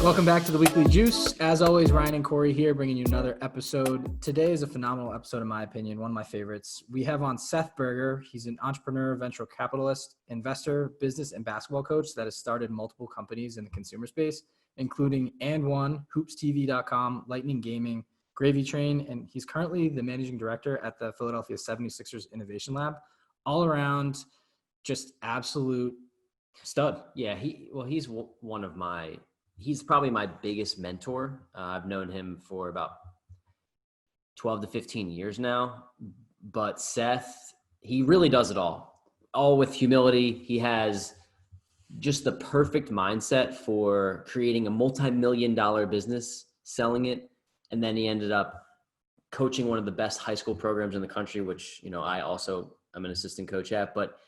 Welcome back to the Weekly Juice. As always, Ryan and Cory here, bringing you another episode. Today is a phenomenal episode, in my opinion, one of my favorites. We have on Seth Berger. He's an entrepreneur, venture capitalist, investor, business, and basketball coach that has started multiple companies in the consumer space, including AND1, HoopsTV.com, Lightning Gaming, Gravy Train, and he's currently the managing director at the Philadelphia 76ers Innovation Lab. All around, just absolute stud. Yeah, he's one of he's probably my biggest mentor. I've known him for about 12 to 15 years now. But Seth, he really does it all with humility. He has just the perfect mindset for creating a multi-million-dollar business, selling it. And then he ended up coaching one of the best high school programs in the country, which, I also am an assistant coach at. But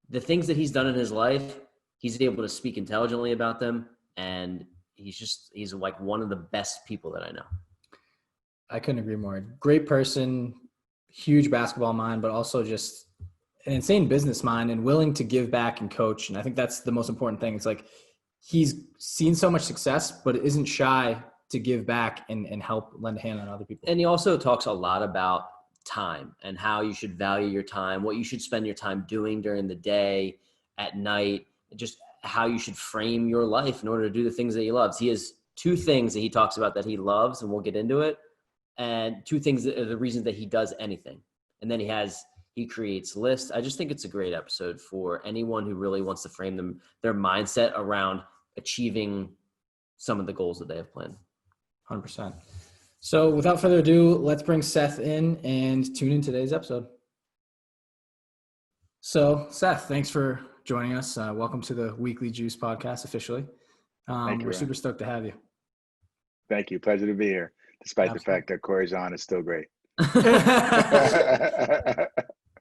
the things that he's done in his life, he's able to speak intelligently about them. And he's like one of the best people that I know. I couldn't agree more. Great person, huge basketball mind, but also just an insane business mind and willing to give back and coach. And I think that's the most important thing. It's like he's seen so much success, but isn't shy to give back and help lend a hand on other people. And he also talks a lot about time and how you should value your time, what you should spend your time doing during the day, at night, just how you should frame your life in order to do the things that he loves. He has two things that he talks about that he loves, and we'll get into it. And two things that are the reasons that he does anything. And then he creates lists. I just think it's a great episode for anyone who really wants to frame their mindset around achieving some of the goals that they have planned. 100%. So without further ado, let's bring Seth in and tune in today's episode. So Seth, thanks for joining us. Welcome to the Weekly Juice podcast officially. We're super stoked to have you. Thank you. Pleasure to be here. Despite the fact that Cory's on, it's still great.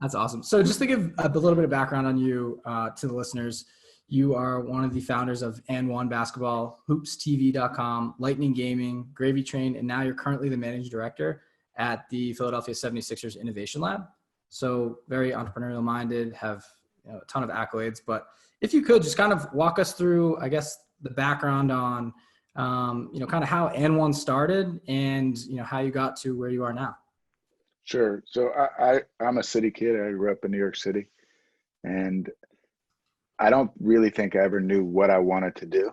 That's awesome. So just to give a little bit of background on you to the listeners, you are one of the founders of AND1 Basketball, HoopsTV.com, Lightning Gaming, Gravy Train, and now you're currently the managing director at the Philadelphia 76ers Innovation Lab. So very entrepreneurial minded, have a ton of accolades. But if you could just kind of walk us through, I guess, the background on, kind of how AND1 started and, how you got to where you are now. Sure. So I'm a city kid. I grew up in New York City, and I don't really think I ever knew what I wanted to do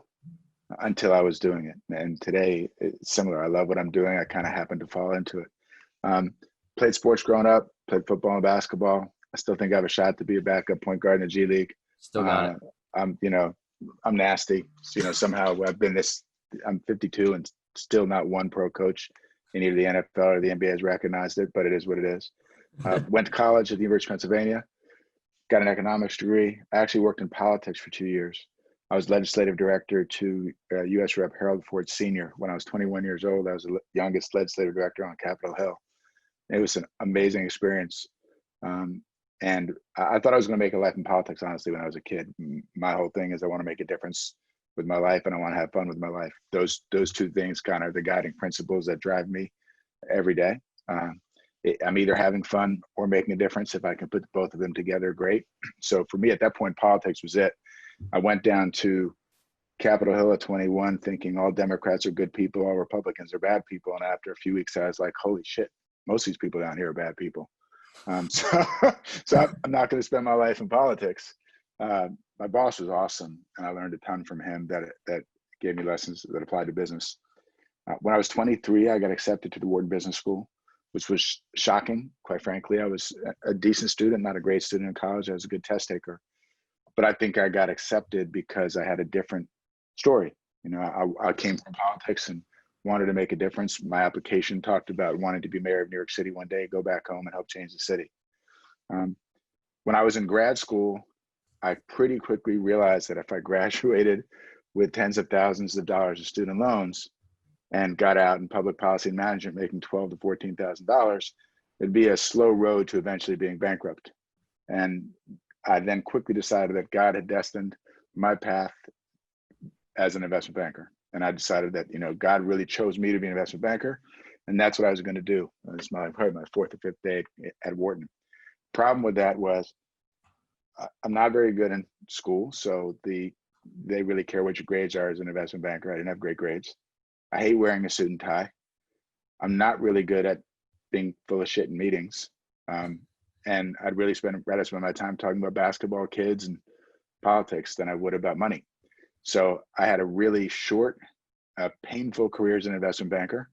until I was doing it. And today it's similar. I love what I'm doing. I kind of happened to fall into it. Played sports growing up, played football and basketball. I still think I have a shot to be a backup point guard in the G League. Still got it. I'm nasty. So, somehow I'm 52 and still not one pro coach in either the NFL or the NBA has recognized it, but it is what it is. Went to college at the University of Pennsylvania, got an economics degree. I actually worked in politics for 2 years. I was legislative director to U.S. Rep. Harold Ford Sr. When I was 21 years old. I was the youngest legislative director on Capitol Hill. It was an amazing experience. And I thought I was going to make a life in politics, honestly, when I was a kid. My whole thing is I want to make a difference with my life and I want to have fun with my life. Those two things kind of are the guiding principles that drive me every day. I'm either having fun or making a difference. If I can put both of them together, great. So for me at that point, politics was it. I went down to Capitol Hill at 21 thinking all Democrats are good people, all Republicans are bad people. And after a few weeks, I was like, holy shit, most of these people down here are bad people. So I'm not going to spend my life in politics. My boss was awesome, and I learned a ton from him that gave me lessons that applied to business. When I was 23, I got accepted to the Wharton Business School, which was shocking, quite frankly. I was a decent student, not a great student in college. I was a good test taker. But I think I got accepted because I had a different story. I came from politics and wanted to make a difference. My application talked about wanting to be mayor of New York City one day, go back home and help change the city. When I was in grad school, I pretty quickly realized that if I graduated with tens of thousands of dollars of student loans and got out in public policy and management making $12,000 to $14,000, it'd be a slow road to eventually being bankrupt. And I then quickly decided that God had destined my path as an investment banker. And I decided that, God really chose me to be an investment banker. And that's what I was going to do. It's probably my fourth or fifth day at Wharton. Problem with that was I'm not very good in school. So they really care what your grades are as an investment banker. I didn't have great grades. I hate wearing a suit and tie. I'm not really good at being full of shit in meetings. And I'd rather spend my time talking about basketball, kids, and politics than I would about money. So I had a really short, painful career as an investment banker.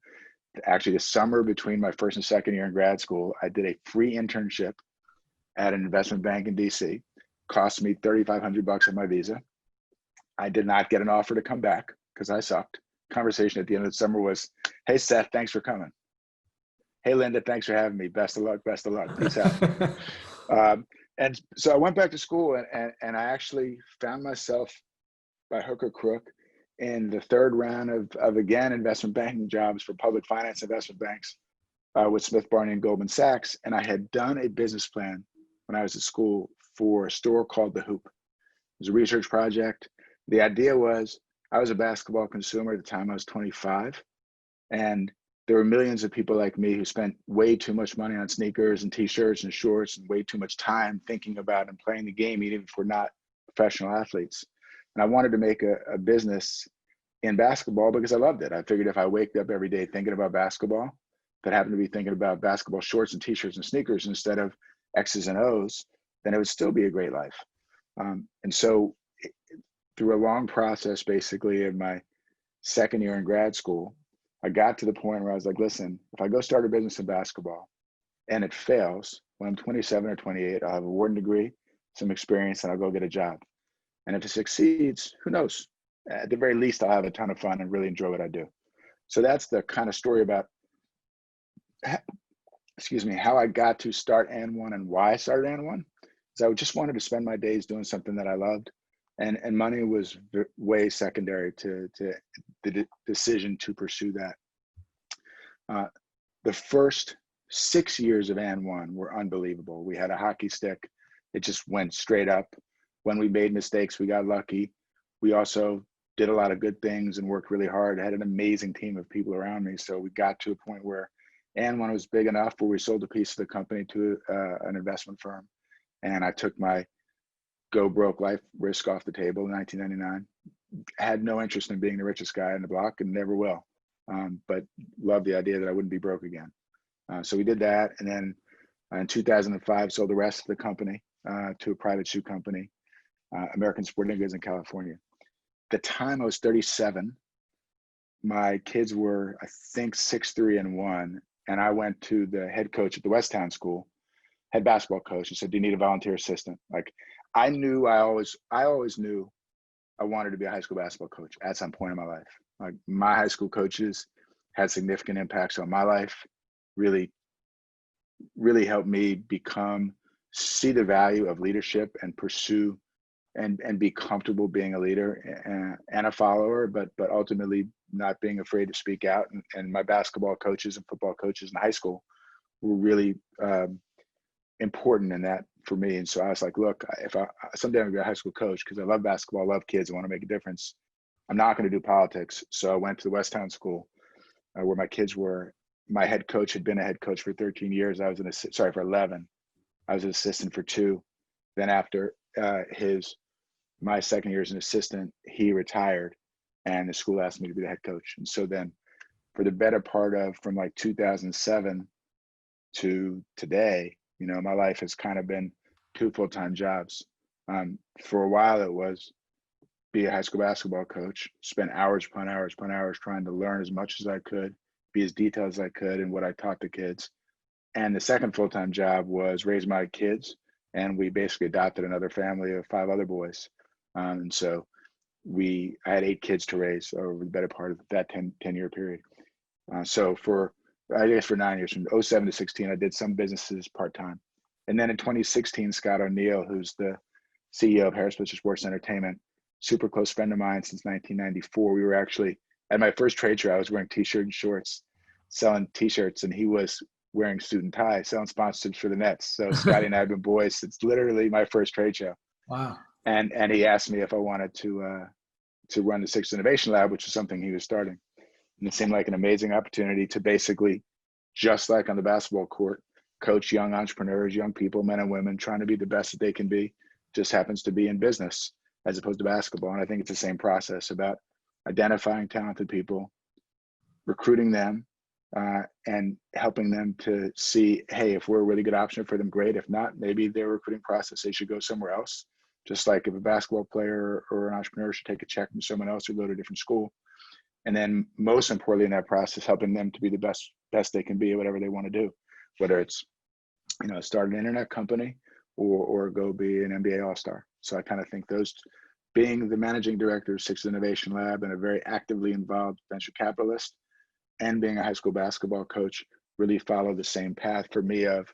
Actually, the summer between my first and second year in grad school, I did a free internship at an investment bank in DC. Cost me $3,500 on my visa. I did not get an offer to come back because I sucked. Conversation at the end of the summer was, "Hey, Seth, thanks for coming. Hey, Linda, thanks for having me. Best of luck. Best of luck. Peace out." And so I went back to school, and I actually found myself by hook or crook in the third round of again, investment banking jobs for public finance investment banks with Smith Barney and Goldman Sachs. And I had done a business plan when I was at school for a store called The Hoop. It was a research project. The idea was I was a basketball consumer at the time. I was 25. And there were millions of people like me who spent way too much money on sneakers and t-shirts and shorts and way too much time thinking about and playing the game, even if we're not professional athletes. And I wanted to make a business in basketball because I loved it. I figured if I waked up every day thinking about basketball, that happened to be thinking about basketball shorts and t-shirts and sneakers instead of X's and O's, then it would still be a great life. And so through a long process, basically in my second year in grad school, I got to the point where I was like, listen, if I go start a business in basketball and it fails, when I'm 27 or 28, I'll have a Wharton degree, some experience, and I'll go get a job. And if it succeeds, who knows? At the very least, I'll have a ton of fun and really enjoy what I do. So that's the kind of story about, how I got to start AND1 and why I started AND1. So I just wanted to spend my days doing something that I loved. And money was way secondary to the decision to pursue that. The first 6 years of AND1 were unbelievable. We had a hockey stick. It just went straight up. When we made mistakes, we got lucky. We also did a lot of good things and worked really hard. I had an amazing team of people around me. So we got to a point where AND1 was big enough where we sold a piece of the company to an investment firm. And I took my go broke life risk off the table in 1999. Had no interest in being the richest guy in the block and never will. But loved the idea that I wouldn't be broke again. So we did that. And then in 2005, sold the rest of the company to a private shoe company, American Sporting Goods in California. At the time I was 37, my kids were, I think, 6'3" and 1. And I went to the head coach at the Westtown School, head basketball coach, and said, "Do you need a volunteer assistant?" Like I always knew I wanted to be a high school basketball coach at some point in my life. Like my high school coaches had significant impacts on my life, really, really helped me see the value of leadership and pursue and be comfortable being a leader and a follower, but ultimately not being afraid to speak out. And my basketball coaches and football coaches in high school were really important in that for me. And so I was like, look, if someday I'm gonna be a high school coach because I love basketball, I love kids, I want to make a difference. I'm not going to do politics. So I went to the Westtown School where my kids were. My head coach had been a head coach for 13 years. For 11. I was an assistant for 2. Then after my second year as an assistant, he retired and the school asked me to be the head coach. And so then for the better part of from like 2007 to today, my life has kind of been 2 full-time jobs. For a while it was be a high school basketball coach, spend hours upon hours upon hours trying to learn as much as I could, be as detailed as I could in what I taught the kids. And the second full-time job was raise my kids. And we basically adopted another family of 5 other boys. And so I had 8 kids to raise over the better part of that 10-year period. So for 9 years, from 07 to 16, I did some businesses part-time. And then in 2016, Scott O'Neill, who's the CEO of Harris Pitcher Sports Entertainment, super close friend of mine since 1994. We were actually at my first trade show. I was wearing t-shirt and shorts, selling t-shirts, and he was wearing suit and tie, selling sponsorships for the Nets. So Scotty and I have been boys. It's literally my first trade show. Wow. And he asked me if I wanted to to run the Seths Innovation Lab, which is something he was starting. And it seemed like an amazing opportunity to basically, just like on the basketball court, coach young entrepreneurs, young people, men and women, trying to be the best that they can be. Just happens to be in business as opposed to basketball. And I think it's the same process about identifying talented people, recruiting them, and helping them to see, hey, if we're a really good option for them, great. If not, maybe their recruiting process, they should go somewhere else. Just like if a basketball player or an entrepreneur should take a check from someone else or go to a different school. And then most importantly in that process, helping them to be the best they can be at whatever they want to do, whether it's, start an internet company or go be an NBA All-Star. So I kind of think those, being the managing director of Seths Innovation Lab and a very actively involved venture capitalist, and being a high school basketball coach, really follow the same path for me of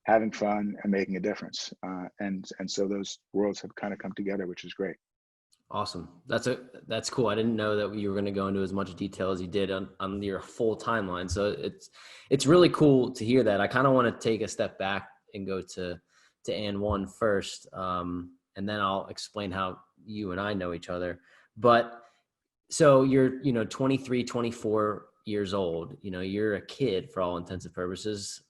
having fun and making a difference. And so those worlds have kind of come together, which is great. Awesome. That's cool. I didn't know that you were going to go into as much detail as you did on your full timeline. So it's really cool to hear that. I kind of want to take a step back and go to AND1 first. And then I'll explain how you and I know each other. But so you're, 23, 24 years old, you're a kid for all intents and purposes.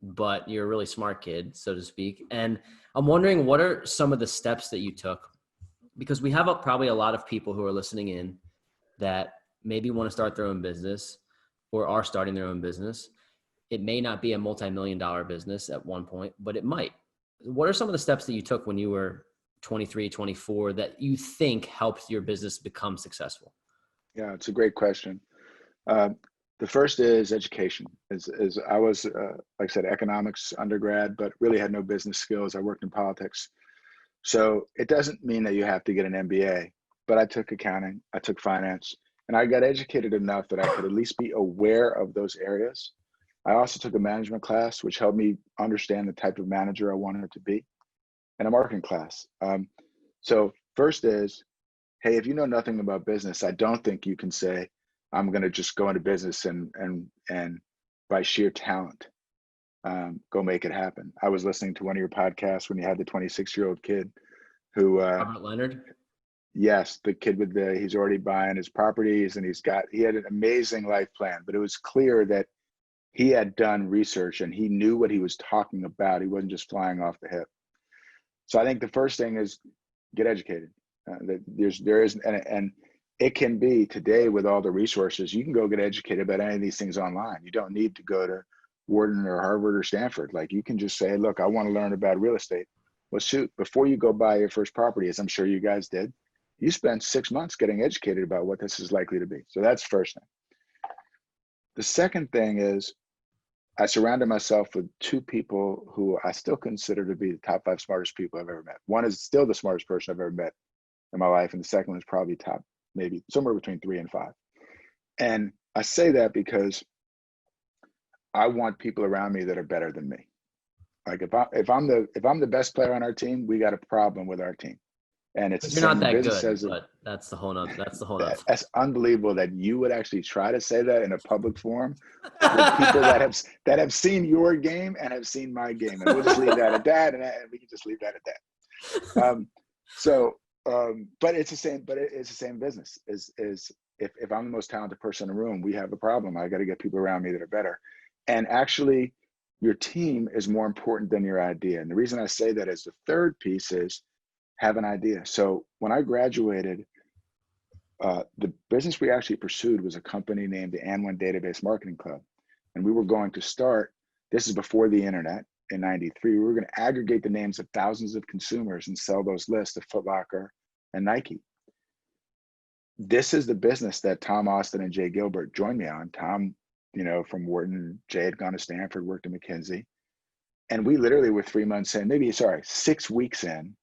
But you're a really smart kid, so to speak. And I'm wondering, what are some of the steps that you took? Because we have probably a lot of people who are listening in that maybe want to start their own business or are starting their own business. It may not be a multi-million-dollar business at one point, but it might. What are some of the steps that you took when you were 23, 24 that you think helped your business become successful? Yeah, it's a great question. The first is education. Is I was, like I said, economics undergrad, but really had no business skills. I worked in politics. So it doesn't mean that you have to get an MBA, but I took accounting, I took finance, and I got educated enough that I could at least be aware of those areas. I also took a management class, which helped me understand the type of manager I wanted to be, and a marketing class. So first is, hey, if you know nothing about business, I don't think you can say, I'm going to just go into business and by sheer talent, go make it happen. I was listening to one of your podcasts when you had the 26-year-old kid who, Robert Leonard. Yes, the kid with he's already buying his properties and he had an amazing life plan, but it was clear that he had done research and he knew what he was talking about. He wasn't just flying off the hip. So I think the first thing is get educated. There is, and it can be today with all the resources, you can go get educated about any of these things online. You don't need to go to Wharton or Harvard or Stanford. Like, you can just say, hey, look, I want to learn about real estate. Well, shoot, before you go buy your first property, as I'm sure you guys did, you spent 6 months getting educated about what this is likely to be. So that's the first thing. The second thing is I surrounded myself with two people who I still consider to be the top 5 smartest people I've ever met. One is still the smartest person I've ever met in my life, and the second one is probably top, maybe somewhere between 3 and 5. And I say that because I want people around me that are better than me. Like if I'm the best player on our team, we got a problem with our team. And it's You're not that good, but that's the whole nother. That's unbelievable that you would actually try to say that in a public forum with people that have seen your game and have seen my game. And we'll just leave that at that, and we can just leave that at that. But it's the same. But it's the same business. Is if I'm the most talented person in the room, we have a problem. I got to get people around me that are better. And actually, your team is more important than your idea. And the reason I say that is the third piece is have an idea. So when I graduated, the business we actually pursued was a company named the AND1 Database Marketing Club. And we were going to start, this is before the internet, in 93, we were going to aggregate the names of thousands of consumers and sell those lists to Foot Locker and Nike. This is the business that Tom Austin and Jay Gilbert joined me on. Tom, from Wharton, Jay had gone to Stanford, worked at McKinsey. And we literally were 6 weeks in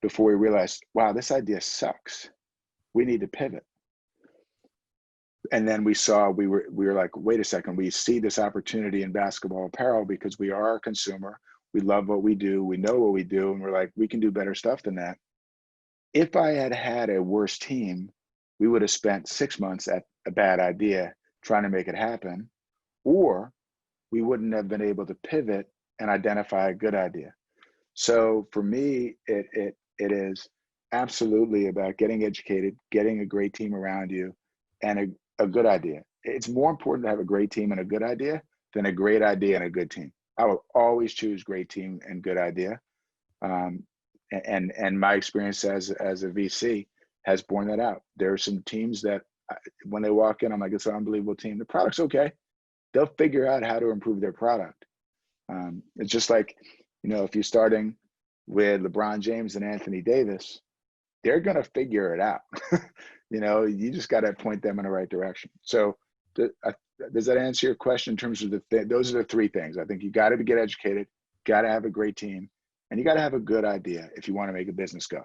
before we realized, wow, this idea sucks. We need to pivot. And then we saw, we were like, wait a second, we see this opportunity in basketball apparel because we are a consumer. We love what we do. We know what we do. And we're like, we can do better stuff than that. If I had had a worse team, we would have spent 6 months at a bad idea trying to make it happen, or we wouldn't have been able to pivot and identify a good idea. So for me, it is absolutely about getting educated, getting a great team around you, and a good idea. It's more important to have a great team and a good idea than a great idea and a good team. I will always choose great team and good idea. And my experience as a VC has borne that out. There are some teams that when they walk in, I'm like, it's an unbelievable team. The product's okay. They'll figure out how to improve their product. It's just like, if you're starting with LeBron James and Anthony Davis, they're going to figure it out. You just got to point them in the right direction. So does that answer your question in terms of those are the three things? I think you got to get educated, got to have a great team, and you got to have a good idea if you want to make a business go.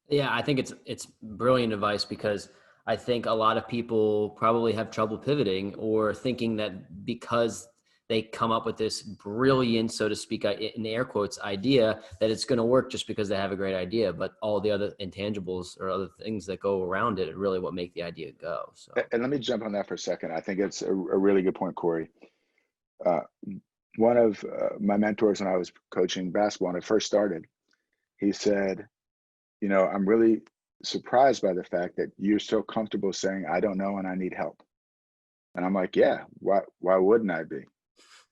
Yeah, I think it's brilliant advice, because I think a lot of people probably have trouble pivoting or thinking that because they come up with this brilliant, so to speak, in air quotes, idea, that it's going to work just because they have a great idea. But all the other intangibles or other things that go around it are really what make the idea go. So. And let me jump on that for a second. I think it's a really good point, Cory. One of my mentors when I was coaching basketball when I first started, he said, I'm really surprised by the fact that you're so comfortable saying, I don't know and I need help. And I'm like, yeah, why wouldn't I be?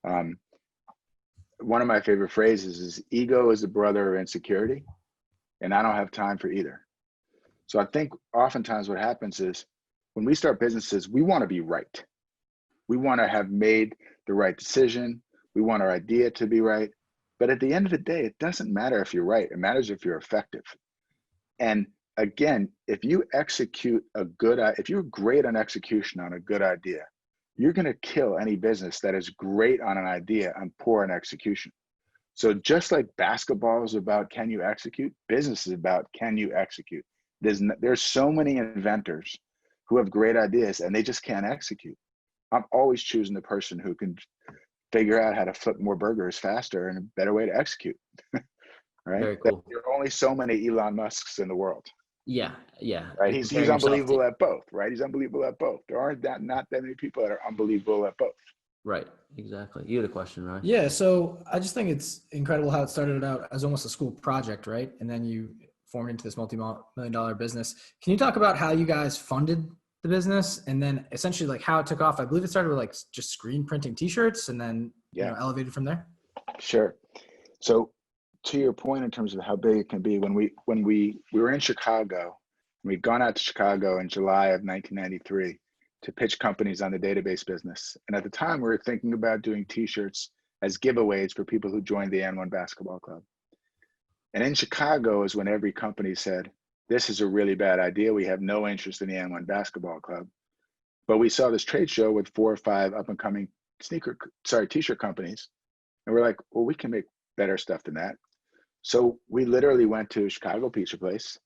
One of my favorite phrases is ego is the brother of insecurity, and I don't have time for either. So I think oftentimes what happens is when we start businesses, we want to be right. We want to have made the right decision. We want our idea to be right. But at the end of the day, it doesn't matter if you're right. It matters if you're effective. And again, if you execute if you're great on execution on a good idea, you're going to kill any business that is great on an idea and poor on execution. So just like basketball is about can you execute, business is about can you execute. There's so many inventors who have great ideas and they just can't execute. I'm always choosing the person who can figure out how to flip more burgers faster and a better way to execute. Right? Very cool. There are only so many Elon Musks in the world. Yeah. Right. He's unbelievable at both. Right. He's unbelievable at both. There aren't not that many people that are unbelievable at both. Right. Exactly. You had a question, Ryan? Yeah. So I just think it's incredible how it started out as almost a school project, right? And then you formed into this multi-million-dollar business. Can you talk about how you guys funded the business and then essentially like how it took off? I believe it started with like just screen printing t-shirts and then elevated from there. Sure. So to your point in terms of how big it can be, when we were in Chicago, we'd gone out to Chicago in July of 1993 to pitch companies on the database business. And at the time we were thinking about doing t-shirts as giveaways for people who joined the AND1 basketball club. And in Chicago is when every company said, this is a really bad idea. We have no interest in the AND1 basketball club. But we saw this trade show with 4 or 5 up and coming t-shirt companies. And we're like, well, we can make better stuff than that. So we literally went to Chicago Pizza Place,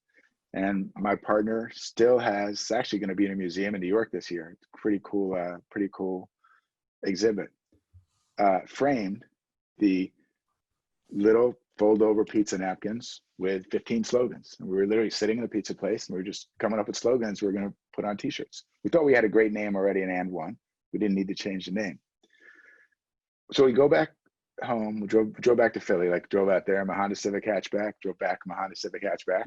and my partner still has, it's actually going to be in a museum in New York this year. It's a pretty cool exhibit. Framed the little fold over pizza napkins with 15 slogans. And we were literally sitting in the pizza place and we were just coming up with slogans we were going to put on t-shirts. We thought we had a great name already in AND1. We didn't need to change the name. So we go back home, we drove back to Philly, like drove out there in my Honda Civic hatchback, drove back in my Honda Civic hatchback.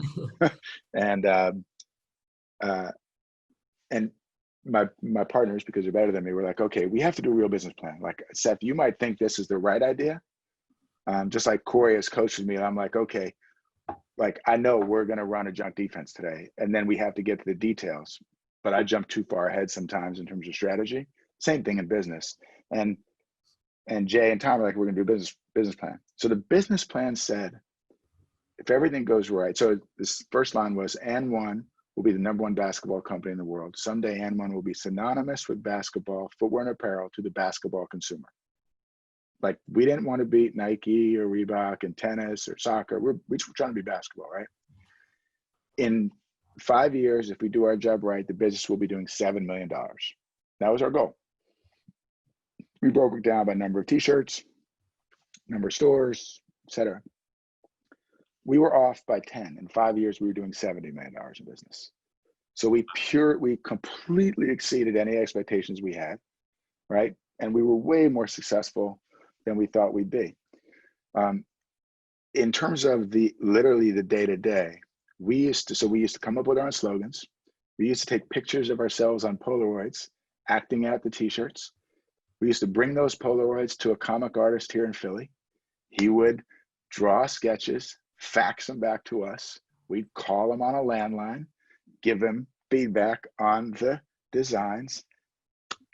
and my partners, because they're better than me, were like, okay, we have to do a real business plan. Like, Seth, you might think this is the right idea. Just like Cory has coached with me, I'm like, okay, like I know we're going to run a junk defense today, and then we have to get to the details, but I jump too far ahead sometimes in terms of strategy. Same thing in business. And Jay and Tom are like, we're going to do a business plan. So the business plan said, if everything goes right, so this first line was AND1 will be the #1 basketball company in the world. Someday AND1 will be synonymous with basketball, footwear and apparel to the basketball consumer. Like, we didn't want to beat Nike or Reebok in tennis or soccer. We're trying to be basketball, right? In 5 years, if we do our job right, the business will be doing $7 million. That was our goal. We broke it down by number of t-shirts, number of stores, etc. We were off by 10. In 5 years, we were doing $70 million in business. So we completely exceeded any expectations we had, right? And we were way more successful than we thought we'd be. In terms of literally the day-to-day, we used to come up with our own slogans. We used to take pictures of ourselves on Polaroids, acting out the t-shirts. We used to bring those Polaroids to a comic artist here in Philly. He would draw sketches, fax them back to us. We'd call him on a landline, give him feedback on the designs,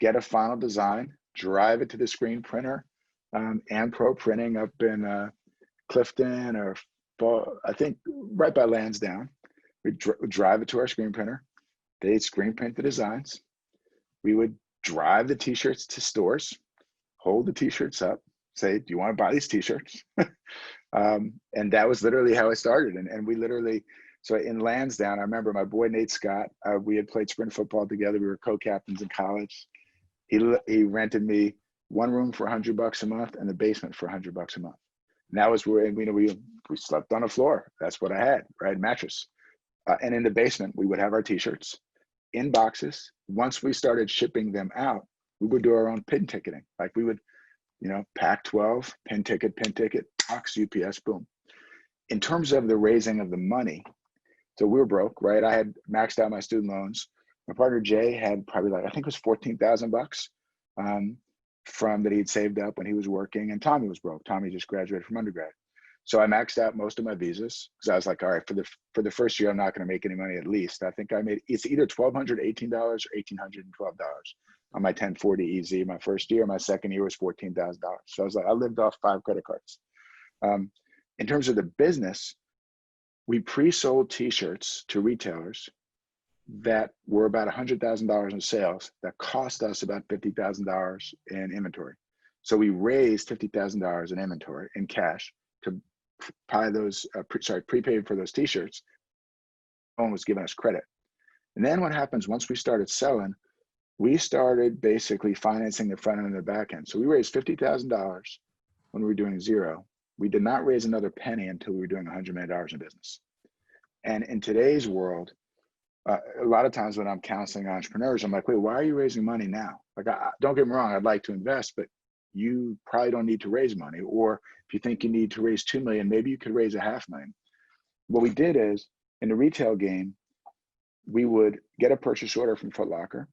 get a final design, drive it to the screen printer, and Pro Printing up in Clifton, or I think right by Lansdowne. We'd drive it to our screen printer. They'd screen print the designs. We would drive the t-shirts to stores, hold the t-shirts up, say, do you want to buy these t-shirts? And that was literally how I started. And we literally, so in Lansdowne, I remember my boy Nate Scott, we had played sprint football together. We were co-captains in college. He rented me one room for $100 a month and the basement for $100 a month. And that was where, we slept on the floor. That's what I had, right? Mattress. And in the basement, we would have our t-shirts in boxes. Once we started shipping them out, we would do our own pin ticketing. Like we would, pack 12, pin ticket, box, UPS, boom. In terms of the raising of the money, so we were broke, right? I had maxed out my student loans. My partner Jay had probably I think it was $14,000 from that he'd saved up when he was working, and Tommy was broke. Tommy just graduated from undergrad. So I maxed out most of my visas because I was like, all right, for the first year, I'm not going to make any money at least. I think I made, it's either $1,218 or $1,812 on my 1040 EZ my first year. My second year was $14,000. So I was like, I lived off 5 credit cards. In terms of the business, we pre-sold t-shirts to retailers that were about $100,000 in sales that cost us about $50,000 in inventory. So we raised $50,000 in inventory in cash to buy those, prepaid for those t-shirts. No one was giving us credit. And then what happens once we started selling, we started basically financing the front end and the back end. So we raised $50,000 when we were doing zero. We did not raise another penny until we were doing $100 million in business. And in today's world, a lot of times when I'm counseling entrepreneurs, I'm like, wait, why are you raising money now? Like, don't get me wrong, I'd like to invest, but you probably don't need to raise money. Or if you think you need to raise 2 million, maybe you could raise $500,000. What we did is, in the retail game, we would get a purchase order from Foot Locker.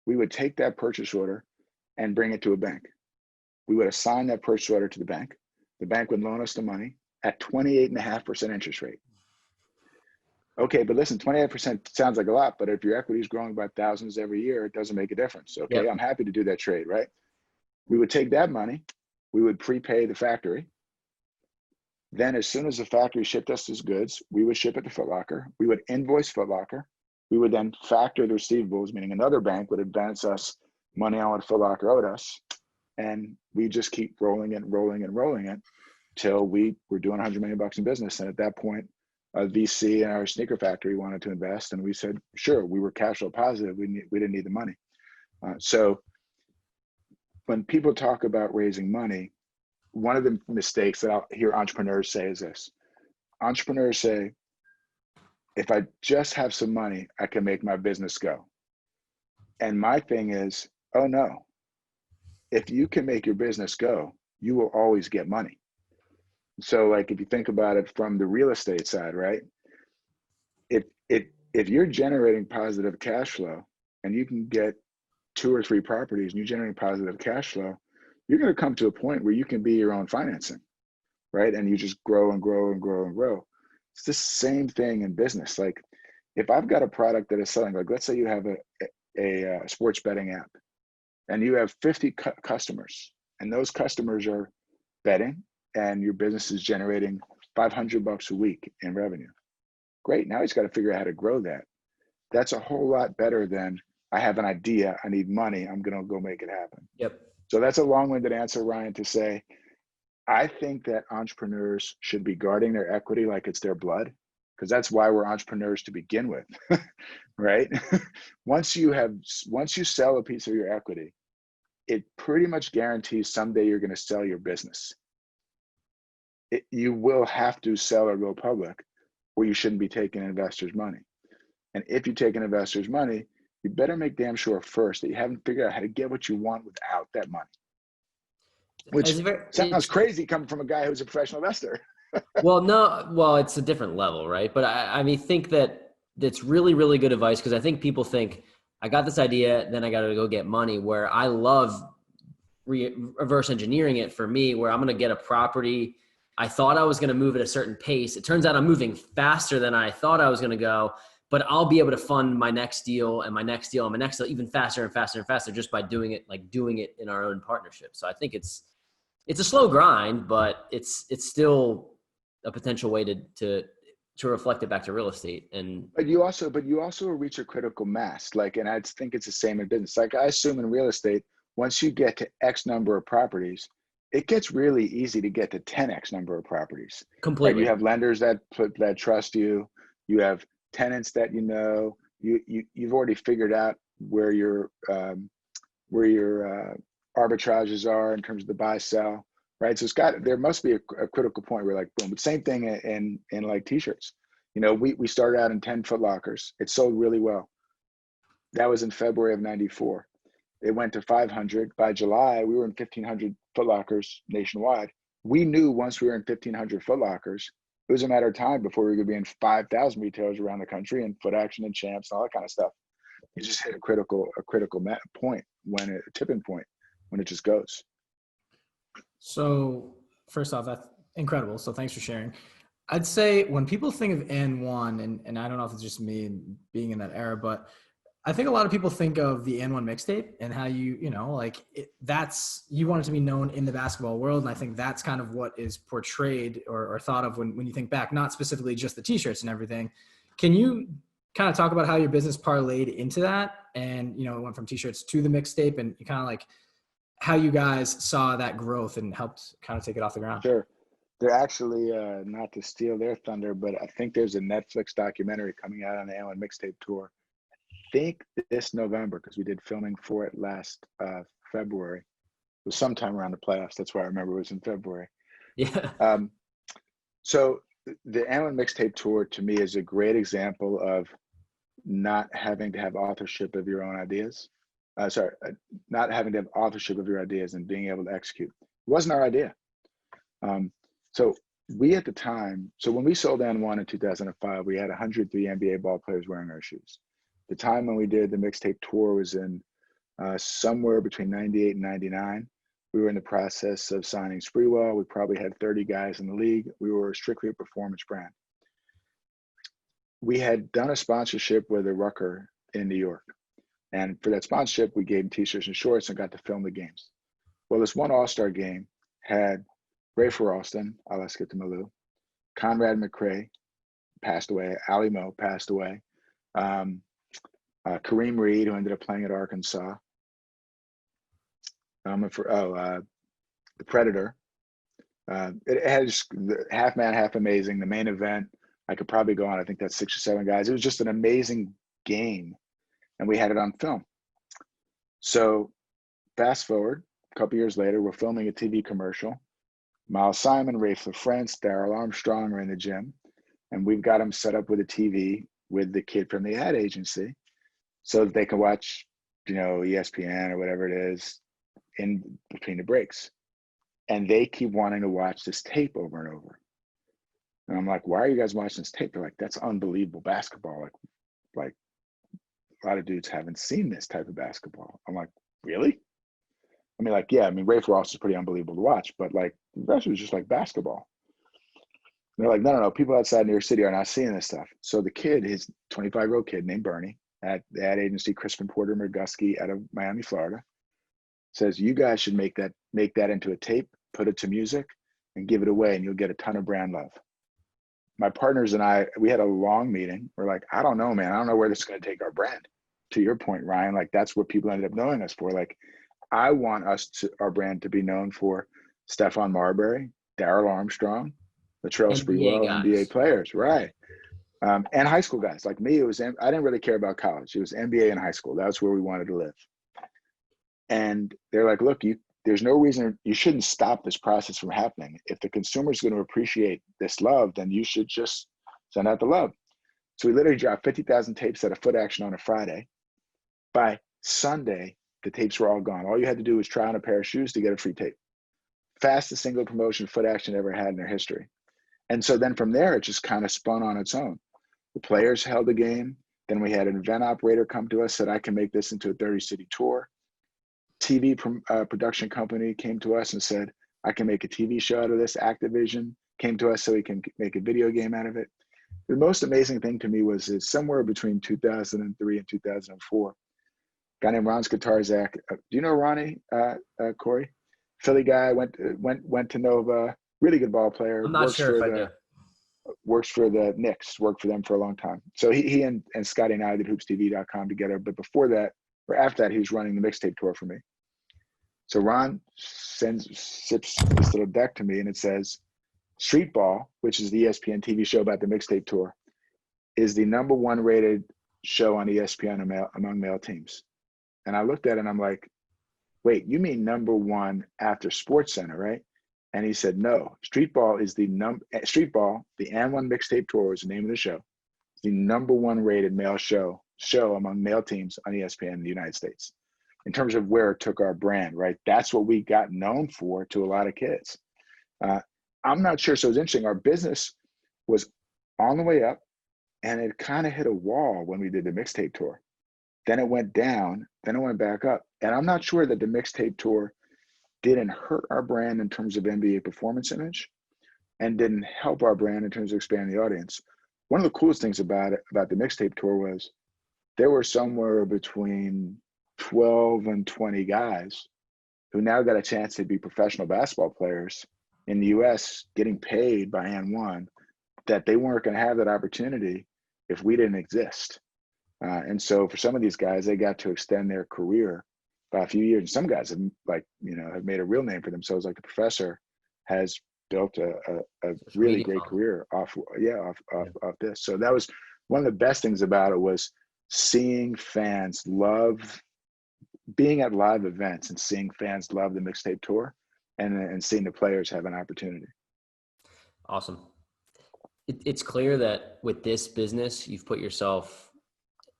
We would take that purchase order and bring it to a bank. We would assign that purchase order to the bank. The bank would loan us the money at 28.5% interest rate. Okay, but listen, 28% sounds like a lot, but if your equity is growing by thousands every year, it doesn't make a difference. Okay, yep. I'm happy to do that trade, right? We would take that money, we would prepay the factory. Then as soon as the factory shipped us his goods, we would ship it to Foot Locker. We would invoice Foot Locker. We would then factor the receivables, meaning another bank would advance us money on what Foot Locker owed us. And we just keep rolling it till we were doing $100 million in business. And at that point, a VC in our sneaker factory wanted to invest, and we said, sure. We were cash flow positive. We didn't need the money. So when people talk about raising money, one of the mistakes that I'll hear entrepreneurs say is this. Entrepreneurs say, if I just have some money, I can make my business go. And my thing is, oh no. If you can make your business go, you will always get money. So like, if you think about it from the real estate side, right? If you're generating positive cash flow and you can get 2 or 3 properties and you're generating positive cash flow, you're going to come to a point where you can be your own financing, right? And you just grow and grow and grow and grow. It's the same thing in business. Like if I've got a product that is selling, like let's say you have a sports betting app and you have 50 customers and those customers are betting and your business is generating $500 a week in revenue. Great, now he's got to figure out how to grow that. That's a whole lot better than I have an idea, I need money, I'm gonna go make it happen. Yep. So that's a long-winded answer, Ryan, to say, I think that entrepreneurs should be guarding their equity like it's their blood, because that's why we're entrepreneurs to begin with, right? Once you sell a piece of your equity, it pretty much guarantees someday you're gonna sell your business. You will have to sell or go public, or you shouldn't be taking investors' money. And if you take an investor's money, you better make damn sure first that you haven't figured out how to get what you want without that money. Which sounds crazy coming from a guy who's a professional investor. Well, no, well, it's a different level, right? But I mean, think that that's really, really good advice because I think people think I got this idea, then I got to go get money. Where I love reverse engineering it for me, where I'm going to get a property. I thought I was going to move at a certain pace. It turns out I'm moving faster than I thought I was going to go, but I'll be able to fund my next deal and my next deal and my next deal even faster and faster and faster just by doing it in our own partnership. So I think it's a slow grind, but it's still a potential way to reflect it back to real estate. And But you also reach a critical mass. Like, and I think it's the same in business. Like I assume in real estate, once you get to X number of properties, it gets really easy to get to 10X number of properties, right? You completely. have lenders that trust you. You have tenants that you've already figured out where your arbitrages are in terms of the buy sell, right? So there must be a critical point where like boom. But same thing in like t-shirts. We started out in 10 Foot Lockers. It sold really well. That was in February of '94. It went to 500. By July, we were in 1,500 Foot Lockers nationwide. We knew once we were in 1,500 Foot Lockers, it was a matter of time before we were going to be in 5,000 retailers around the country and Foot Action and Champs and all that kind of stuff. It just hit a critical point a tipping point when it just goes. So first off, that's incredible. So thanks for sharing. I'd say when people think of AND1, and I don't know if it's just me being in that era, but I think a lot of people think of the AND1 mixtape and how that's, you want it to be known in the basketball world. And I think that's kind of what is portrayed or thought of when you think back, not specifically just the t-shirts and everything. Can you kind of talk about how your business parlayed into that? And, it went from t-shirts to the mixtape and kind of like how you guys saw that growth and helped kind of take it off the ground. Sure. They're actually, not to steal their thunder, but I think there's a Netflix documentary coming out on the AND1 mixtape tour. I think this November, because we did filming for it last February. It was sometime around the playoffs. That's why I remember it was in February. Yeah. So the AND1 mixtape tour to me is a great example of not having to have authorship of your own ideas. Not having to have authorship of your ideas and being able to execute. It wasn't our idea. So we at the time, so when we sold AND1 in 2005, we had 103 NBA ball players wearing our shoes. The time when we did the mixtape tour was in somewhere between 98 and 99. We were in the process of signing Spreewell. We probably had 30 guys in the league. We were strictly a performance brand. We had done a sponsorship with a Rucker in New York. And for that sponsorship, we gave them t-shirts and shorts and got to film the games. Well, this one All-Star game had Rafer Alston, let's get to Malou, Conrad McRae passed away, Ali Mo passed away, Kareem Reed, who ended up playing at Arkansas, the Predator. It had just half man, half amazing. The main event, I could probably go on. I think that's 6 or 7 guys. It was just an amazing game, and we had it on film. So fast forward a couple years later, we're filming a TV commercial. Miles Simon, Rafe LaFrance, Darrell Armstrong are in the gym, and we've got them set up with a TV with the kid from the ad agency so that they can watch, ESPN or whatever it is in between the breaks. And they keep wanting to watch this tape over and over. And I'm like, why are you guys watching this tape? They're like, that's unbelievable basketball. Like a lot of dudes haven't seen this type of basketball. I'm like, really? Rafe Ross is pretty unbelievable to watch, but like the rest was just like basketball. And they're like, no, people outside New York City are not seeing this stuff. So the kid, his 25-year-old kid named Bernie at the ad agency, Crispin Porter Murguski out of Miami, Florida, says, you guys should make that into a tape, put it to music, and give it away, and you'll get a ton of brand love. My partners and I, we had a long meeting. We're like, I don't know, man. I don't know where this is going to take our brand. To your point, Ryan, like that's what people ended up knowing us for. Like, I want our brand to be known for Stephon Marbury, Darrell Armstrong, Latrell Sprewell, NBA players, right? And high school guys. Like me, I didn't really care about college. It was NBA and high school. That's where we wanted to live. And they're like, look, there's no reason you shouldn't stop this process from happening. If the consumer is going to appreciate this love, then you should just send out the love. So we literally dropped 50,000 tapes at a Foot Action on a Friday. By Sunday, the tapes were all gone. All you had to do was try on a pair of shoes to get a free tape. Fastest single promotion Foot Action ever had in their history. And so then from there, it just kind of spun on its own. The players held the game. Then we had an event operator come to us, said, I can make this into a 30-city tour. TV production company came to us and said, I can make a TV show out of this. Activision came to us so we can make a video game out of it. The most amazing thing to me was somewhere between 2003 and 2004. A guy named Ron Skatarczak. Do you know Ronnie, Cory? Philly guy, went to Nova, really good ball player. I'm not sure if I do. Works for the Knicks, worked for them for a long time. So he and Scotty and I did hoopstv.com together. But before that, or after that, he was running the mixtape tour for me. So Ron sips this little deck to me, and it says, Street Ball, which is the ESPN TV show about the mixtape tour, is the #1 rated show on ESPN among male teams. And I looked at it and I'm like, wait, you mean #1 after SportsCenter, right? And he said, no, Street Ball is the AND1 mixtape tour is the name of the show. It's the #1 rated male show among male teams on ESPN in the United States. In terms of where it took our brand, right? That's what we got known for to a lot of kids. I'm not sure. So it's interesting. Our business was on the way up, and it kind of hit a wall when we did the mixtape tour. Then it went down, then it went back up. And I'm not sure that the mixtape tour didn't hurt our brand in terms of NBA performance image and didn't help our brand in terms of expanding the audience. One of the coolest things about the mixtape tour was there were somewhere between 12 and 20 guys who now got a chance to be professional basketball players in the US getting paid by AND1 that they weren't going to have that opportunity if we didn't exist. And so for some of these guys, they got to extend their career by a few years. And some guys have have made a real name for themselves. Like the Professor has built a really great career off this. So that was one of the best things about it, was seeing fans love being at live events and seeing fans love the mixtape tour and seeing the players have an opportunity. Awesome. It's clear that with this business, you've put yourself,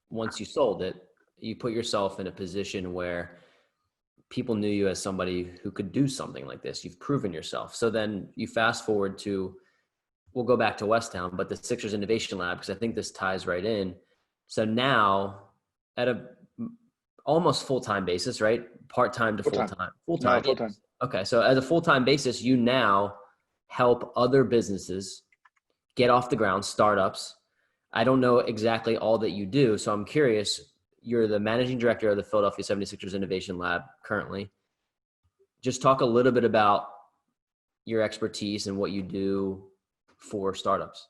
once you sold it, you put yourself in a position where people knew you as somebody who could do something like this. You've proven yourself. So then you fast forward to, we'll go back to Westtown, but the Sixers Innovation Lab, because I think this ties right in. So now at a almost full-time basis, right? Part-time to full-time. Full-time. No, full-time. Okay. So as a full-time basis, you now help other businesses get off the ground, startups. I don't know exactly all that you do. So I'm curious, you're the managing director of the Philadelphia 76ers Innovation Lab currently. Just talk a little bit about your expertise and what you do for startups.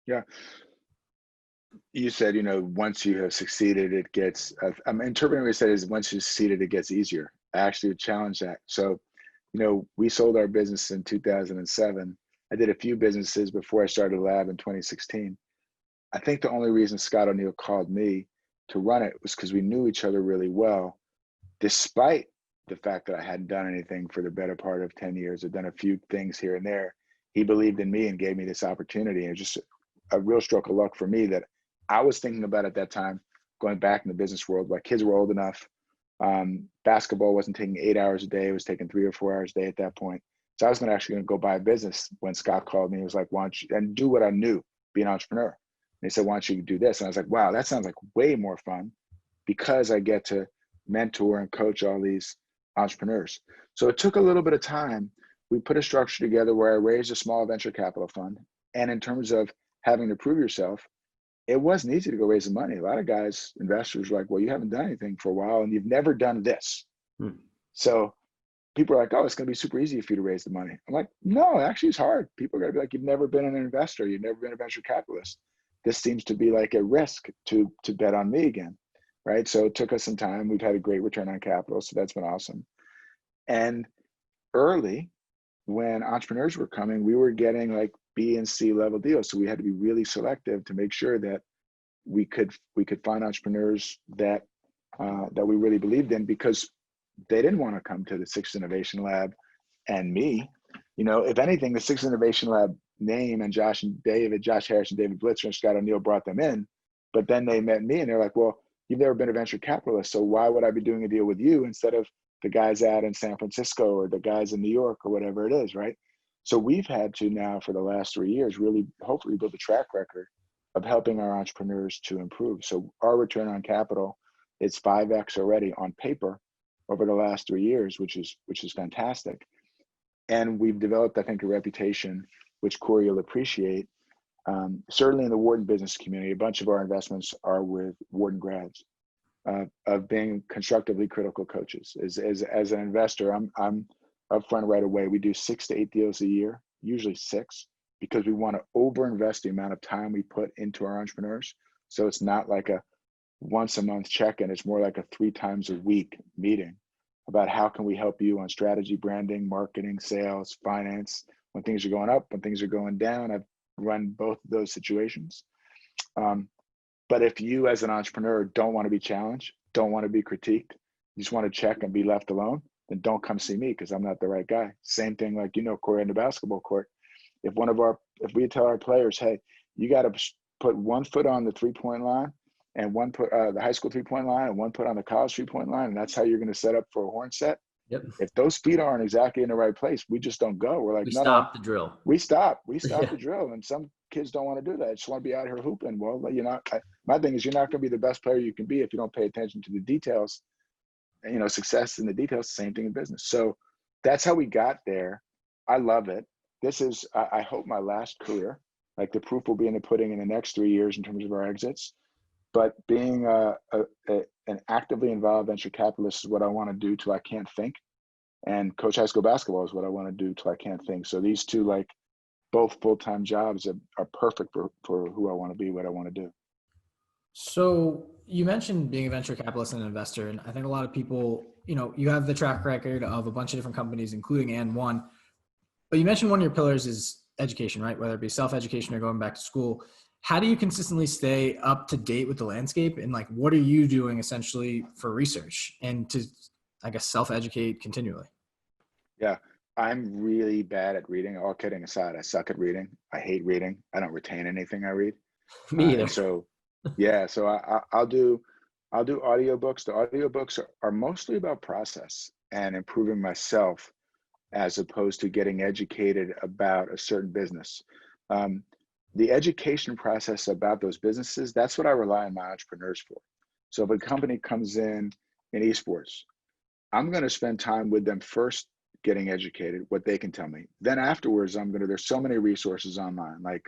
Yeah. You said, once you have succeeded, it gets, I'm interpreting what you said is once you succeeded, it gets easier. I actually would challenge that. So, we sold our business in 2007. I did a few businesses before I started the lab in 2016. I think the only reason Scott O'Neil called me to run it was because we knew each other really well, despite the fact that I hadn't done anything for the better part of 10 years. I'd done a few things here and there. He believed in me and gave me this opportunity. And just a real stroke of luck for me that I was thinking about at that time, going back in the business world. My kids were old enough. Basketball wasn't taking 8 hours a day. It was taking 3 or 4 hours a day at that point. So I was actually going to go buy a business when Scott called me. He was like, why don't you, and do what I knew, be an entrepreneur. And he said, why don't you do this? And I was like, wow, that sounds like way more fun because I get to mentor and coach all these entrepreneurs. So it took a little bit of time. We put a structure together where I raised a small venture capital fund. And in terms of having to prove yourself, it wasn't easy to go raise the money. A lot of guys, investors were like, well, you haven't done anything for a while and you've never done this. So people are like, oh, it's going to be super easy for you to raise the money. I'm like, no, actually it's hard. People are going to be like, you've never been an investor. You've never been a venture capitalist. This seems to be like a risk to bet on me again, right? So it took us some time. We've had a great return on capital. So that's been awesome. And early, when entrepreneurs were coming, we were getting like B and C level deals. So we had to be really selective to make sure that we could find entrepreneurs that we really believed in, because they didn't want to come to the Sixth Innovation Lab and me. If anything, the Sixth Innovation Lab name and Josh Harris and David Blitzer and Scott O'Neil brought them in, but then they met me and they're like, well, you've never been a venture capitalist, so why would I be doing a deal with you instead of the guys out in San Francisco or the guys in New York or whatever it is, right? So we've had to now for the last 3 years really hopefully build a track record of helping our entrepreneurs to improve. So our return on capital is 5x already on paper over the last 3 years, which is fantastic. And we've developed, I think, a reputation which Cory will appreciate. Certainly in the Wharton business community, a bunch of our investments are with Wharton grads, of being constructively critical coaches. As an investor, I'm upfront right away. We do 6 to 8 deals a year, usually 6, because we want to overinvest the amount of time we put into our entrepreneurs. So it's not like a once a month check-in. It's more like a 3 times a week meeting about how can we help you on strategy, branding, marketing, sales, finance, when things are going up, when things are going down. I've run both of those situations. But if you as an entrepreneur don't want to be challenged, don't want to be critiqued, you just want to check and be left alone, then don't come see me because I'm not the right guy. Same thing like, Cory, in the basketball court. If we tell our players, hey, you got to put 1 foot on the 3-point line and 1 foot, the high school 3-point line and 1 foot on the college 3-point line, and that's how you're going to set up for a horn set. Yep. If those feet aren't exactly in the right place, we just don't go. We're like, we no, stop the drill. We stop Yeah. the drill. And some kids don't want to do that. They just want to be out here hooping. Well, my thing is you're not going to be the best player you can be if you don't pay attention to the details. And, success in the details, same thing in business. So that's how we got there. I love it. This is, I hope, my last career. Like the proof will be in the pudding in the next 3 years in terms of our exits. But being an actively involved venture capitalist is what I want to do till I can't think. And coach high school basketball is what I want to do till I can't think. So these two, like both full-time jobs are perfect for who I want to be, what I want to do. So you mentioned being a venture capitalist and an investor, and I think a lot of people, you have the track record of a bunch of different companies, including AND1. But you mentioned one of your pillars is education, right? Whether it be self-education or going back to school. How do you consistently stay up to date with the landscape? And like, what are you doing essentially for research and to, I guess, self-educate continually? Yeah, I'm really bad at reading. All kidding aside, I suck at reading. I hate reading. I don't retain anything I read. Me either. So I'll do audiobooks. The audiobooks are mostly about process and improving myself as opposed to getting educated about a certain business. The education process about those businesses, that's what I rely on my entrepreneurs for. So if a company comes in esports, I'm going to spend time with them first getting educated, what they can tell me. Then afterwards, there's so many resources online, like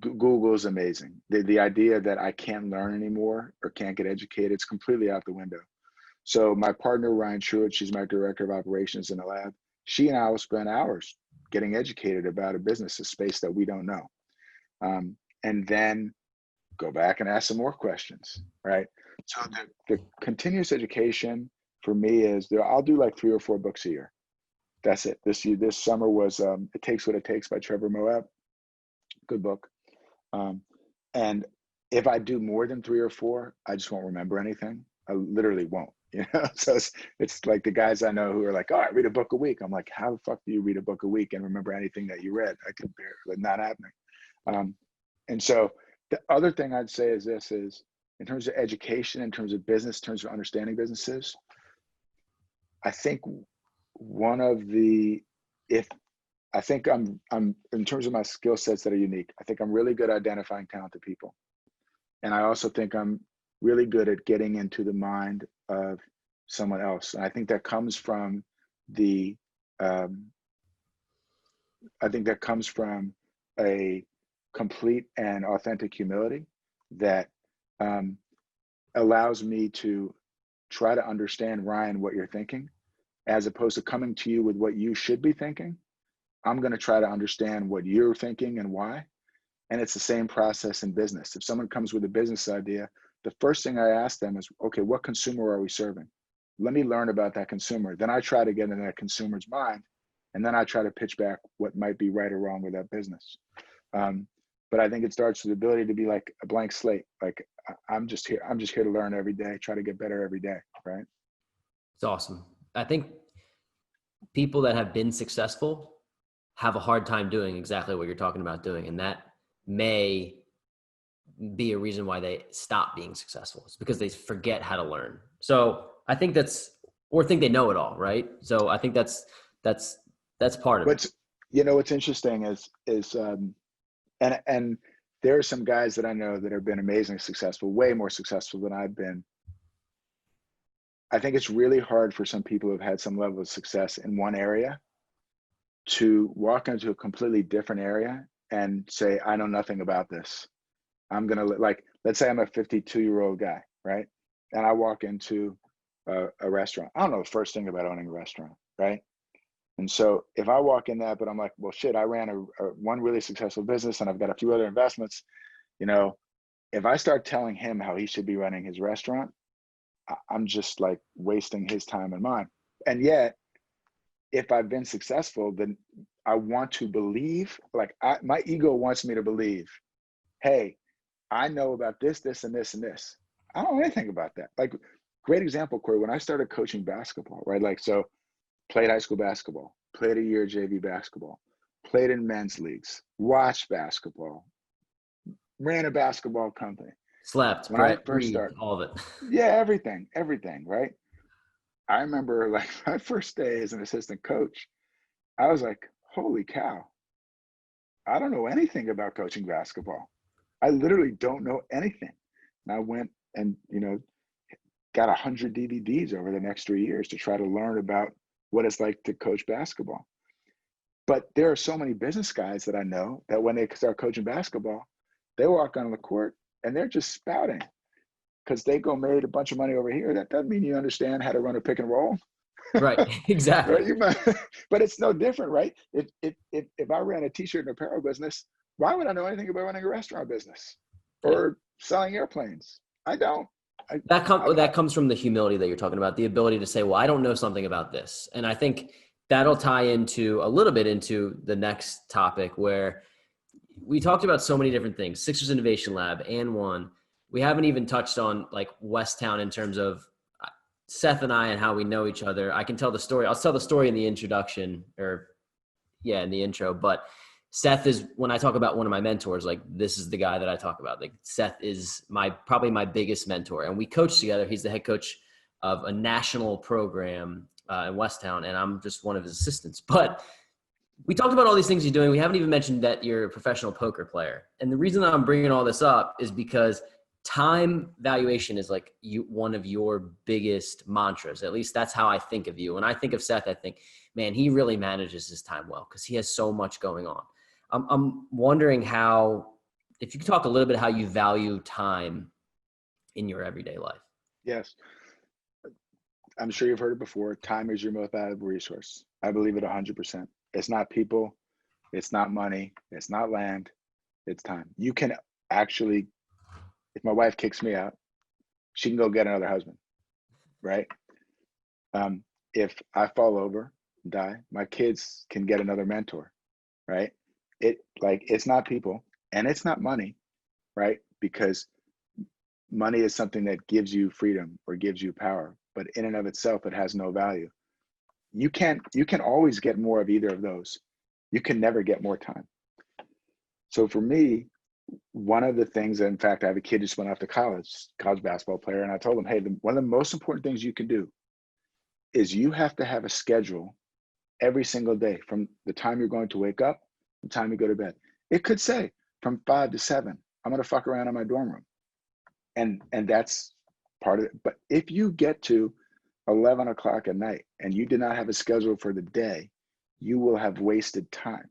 Google is amazing. The idea that I can't learn anymore or can't get educated, it's completely out the window. So my partner, Ryan Truitt, she's my director of operations in the lab. She and I will spend hours getting educated about a business, a space that we don't know. And then go back and ask some more questions, right? So the continuous education for me is I'll do like 3 or 4 books a year. That's it. This summer was It Takes What It Takes by Trevor Moab. Good book. And if I do more than 3 or 4, I just won't remember anything. I literally won't, So it's like the guys I know who are like, oh, I read a book a week. I'm like, how the fuck do you read a book a week and remember anything that you read? I could barely, not happening. And so the other thing I'd say is this is in terms of education, in terms of business, in terms of understanding businesses, I think I think I'm in terms of my skill sets that are unique, I think I'm really good at identifying talented people. And I also think I'm really good at getting into the mind of someone else. And I think that comes from a complete and authentic humility that allows me to try to understand, Ryan, what you're thinking, as opposed to coming to you with what you should be thinking. I'm going to try to understand what you're thinking and why. And it's the same process in business. If someone comes with a business idea, the first thing I ask them is, okay, what consumer are we serving? Let me learn about that consumer. Then I try to get in that consumer's mind, and then I try to pitch back what might be right or wrong with that business. But I think it starts with the ability to be like a blank slate. Like I'm just here to learn every day, try to get better every day, right? It's awesome. I think people that have been successful have a hard time doing exactly what you're talking about doing. And that may be a reason why they stop being successful. It's because they forget how to learn. So I think or think they know it all, right? So I think that's That's part of it. What's interesting and there are some guys that I know that have been amazingly successful, way more successful than I've been. I think it's really hard for some people who've had some level of success in one area to walk into a completely different area and say, I know nothing about this. I'm going to, like, let's say I'm a 52-year-old guy, right? And I walk into a restaurant. I don't know the first thing about owning a restaurant, right? And so if I walk in that, but I'm like, well, shit, I ran one really successful business and I've got a few other investments, if I start telling him how he should be running his restaurant, I'm just like wasting his time and mine. And yet, if I've been successful, then I want to believe, like my ego wants me to believe, hey, I know about this, this, and this, and this. I don't know anything about that. Like, great example, Corey, when I started coaching basketball, right? Like, so played high school basketball, played a year JV basketball, played in men's leagues, watched basketball, ran a basketball company. Slept, when I first breathed, started, all of it. Yeah, everything, right? I remember, like, my first day as an assistant coach, I was like, holy cow, I don't know anything about coaching basketball. I literally don't know anything. And I went and, got 100 DVDs over the next 3 years to try to learn about what it's like to coach basketball. But there are so many business guys that I know that when they start coaching basketball, they walk on the court and they're just spouting because they made a bunch of money over here. That doesn't mean you understand how to run a pick and roll. Right, exactly. Right? But it's no different, right? If I ran a t-shirt and apparel business, why would I know anything about running a restaurant business or selling airplanes? I don't. That comes from the humility that you're talking about, the ability to say, well, I don't know something about this. And I think that'll tie into a little bit into the next topic, where we talked about so many different things. Sixers Innovation Lab, AND1. We haven't even touched on like Westtown in terms of Seth and I and how we know each other. I can tell the story. I'll tell the story in the introduction in the intro. But Seth is, when I talk about one of my mentors, like, this is the guy that I talk about. Like, Seth is probably my biggest mentor. And we coach together. He's the head coach of a national program in Westtown, and I'm just one of his assistants. But we talked about all these things you're doing. We haven't even mentioned that you're a professional poker player. And the reason that I'm bringing all this up is because time valuation is like one of your biggest mantras. At least that's how I think of you. When I think of Seth, I think, man, he really manages his time well because he has so much going on. I'm wondering if you could talk a little bit how you value time in your everyday life. Yes. I'm sure you've heard it before. Time is your most valuable resource. I believe it 100%. It's not people. It's not money. It's not land. It's time. You can actually, if my wife kicks me out, she can go get another husband, right? If I fall over and die, my kids can get another mentor, right? It's not people and it's not money, right? Because money is something that gives you freedom or gives you power, but in and of itself, it has no value. You can always get more of either of those. You can never get more time. So for me, one of the things that, in fact, I have a kid who just went off to college basketball player, and I told him, hey, one of the most important things you can do is you have to have a schedule every single day from the time you're going to wake up, the time you go to bed. It could say from 5 to 7, I'm going to fuck around in my dorm room. And that's part of it. But if you get to 11 o'clock at night and you did not have a schedule for the day, you will have wasted time.